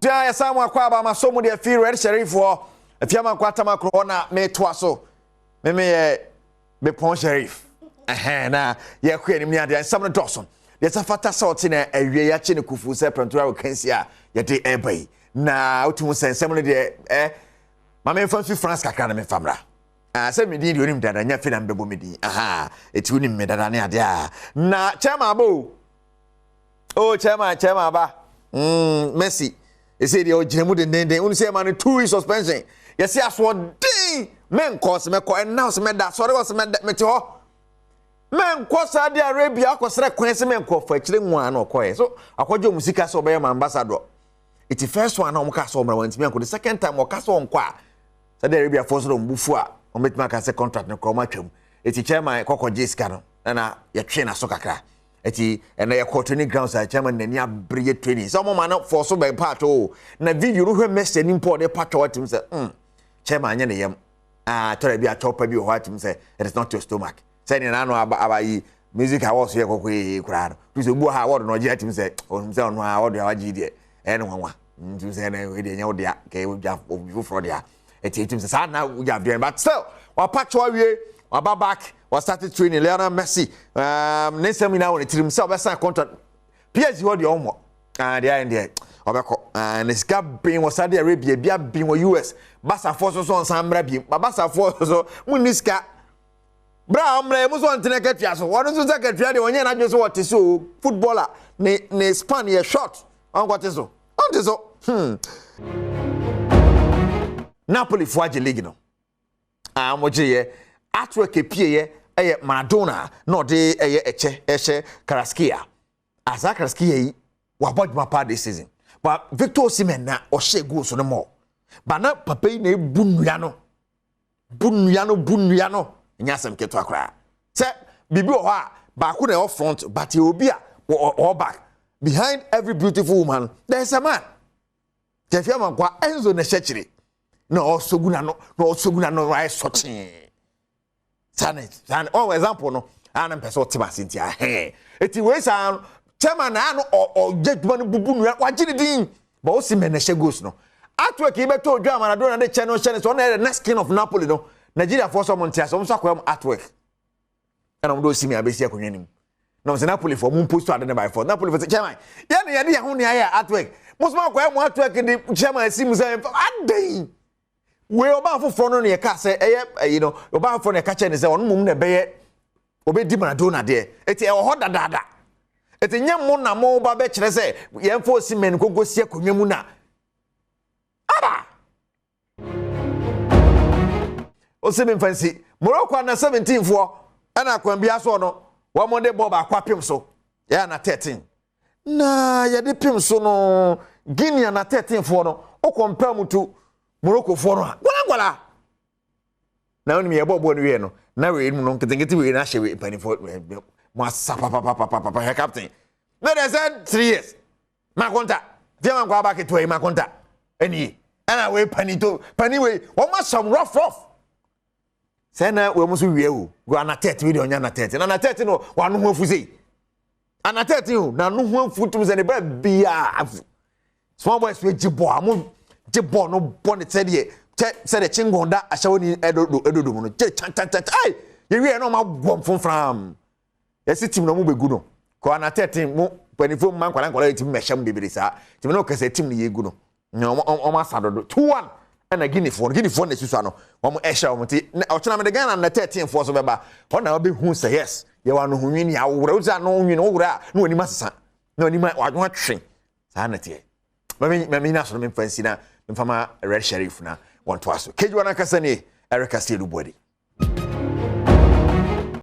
ya samu akwa ba masomu de fi red sheriff wo afiama kwata makro na me toa so me pon sheriff na ye kwa nim ni ade sam no doson de safata salt na awie ya che ne kufu se Premtobre Kasee a ye de ebai na otumu sensem no de ma me fa fi France kakra na me famra se me di onim dada nya fi na mbebo me di eti onim me dada ne ade na chema bo chema ba Messi say the original den unu say man 2 weeks suspension you see as what ding men cause me ko announce me that sorry was me te ho men ko Saudi Arabia ko sere kwen se men ko fa kire nwa na ko so akwajo musika so be ambassador it first one na o ka so mra wantimi anko the second time o ka so onko a Saudi Arabia force do mbufu a o metima ka se contract ne ko ma twam it chairman kokko jiska no na ye twe na so kakra eti ena ye training grounds a chairman nani abreye training so mo man for so by part na video ru hwe message ni import de part what him say chairman anya ne yam tori bi atopa bi what him say it is not your stomach say ni na no abayi music awards ye kokko kura no so bu award no je him say no award ya waji de ene nwanwa ntu say na we de nya wo de ke wo ja obi for de eti him say sa na we ja bien but still wa patch wa wie wa back was started training Lionel Messi next time now on team so be sign contract PSG what the omo there in there obeko and it's got been was Saudi Arabia bia been was US Barca force so on samra bi Barca force so muniska bra amra mu so antene katua so wonu so katua de onye na dwe so what so footballer ne Spain ye shot on what so on so Napoli for league no moje ye atwork epie ye Maradona no de eche Kasee asa Kasee yi wa bodma pa this season but Victor Osimhen na o she goals no more ba na papa yi na bunua no nya sem keto akra se bibi o ha ba ku na off front but obi a or back behind every beautiful woman there is a man tefia man kwa Enzo na shechiri no osoguna no right sotin San example no an person timasintia eti we san chairman na no o jeduma no bubu nu wa gidi din but Osimhen na shegos no atwork e beto odwa Maradona de channel so na the next king of Napoli no Nigeria for some months so akwam atwork and do Osimhen abesi akonwa nim no se Napoli for mun post to ade by for Napoli for chairman ye ne ho ne ya atwork musma akwam atwork di chairman sim say adai we oba foforo no ne ka say you know oba foforo ne ka che ne say onu mum ne beye obedi Maradona de eti e ho dadada eti nyam mo na mo ba be kire say ye mfo Osimhen kogosi akonwa mu na aba Osimhen fancy Morocco na 17 fo ana kwambia so no wo mo de bob akwapem so ya na 13 na ya de pem so no Guinea na 13 fo no o compare mutu Morocco for no gwala na oni me bobo no we no na we mu no nketengeti we na hye pani for mo asapa papa captain na they said 3 years ma konta dia man kwa ba ke to ma konta eni ana we pani we o ma some rough say na we mo so wie o go ana 30 we de onya na 30 na 30 no wa no ho afu sei ana 30 na no ho afu tum se ne ba bia afu small boys we jibo amu jibo no bone said ye said the chingonda ashawoni edodo no chan ai ye wie no ma gwom fonfram ye team no mu begu no ko ana 13 mu panifo man kwala team meham bebere sa team no kase team ni yegu no o ma sadodo 2-1 na Guinea for na susu ano o mo ehya o mti o chena me de Ghana na 13 for so beba o na obe hu say yes ye wa no hu nwini awura uza no nwini owura na oni masesa na oni ma wa twen sa na tie mami na so me fancy na mfama red sheriff na want to aso keju na Kasee Kasee du body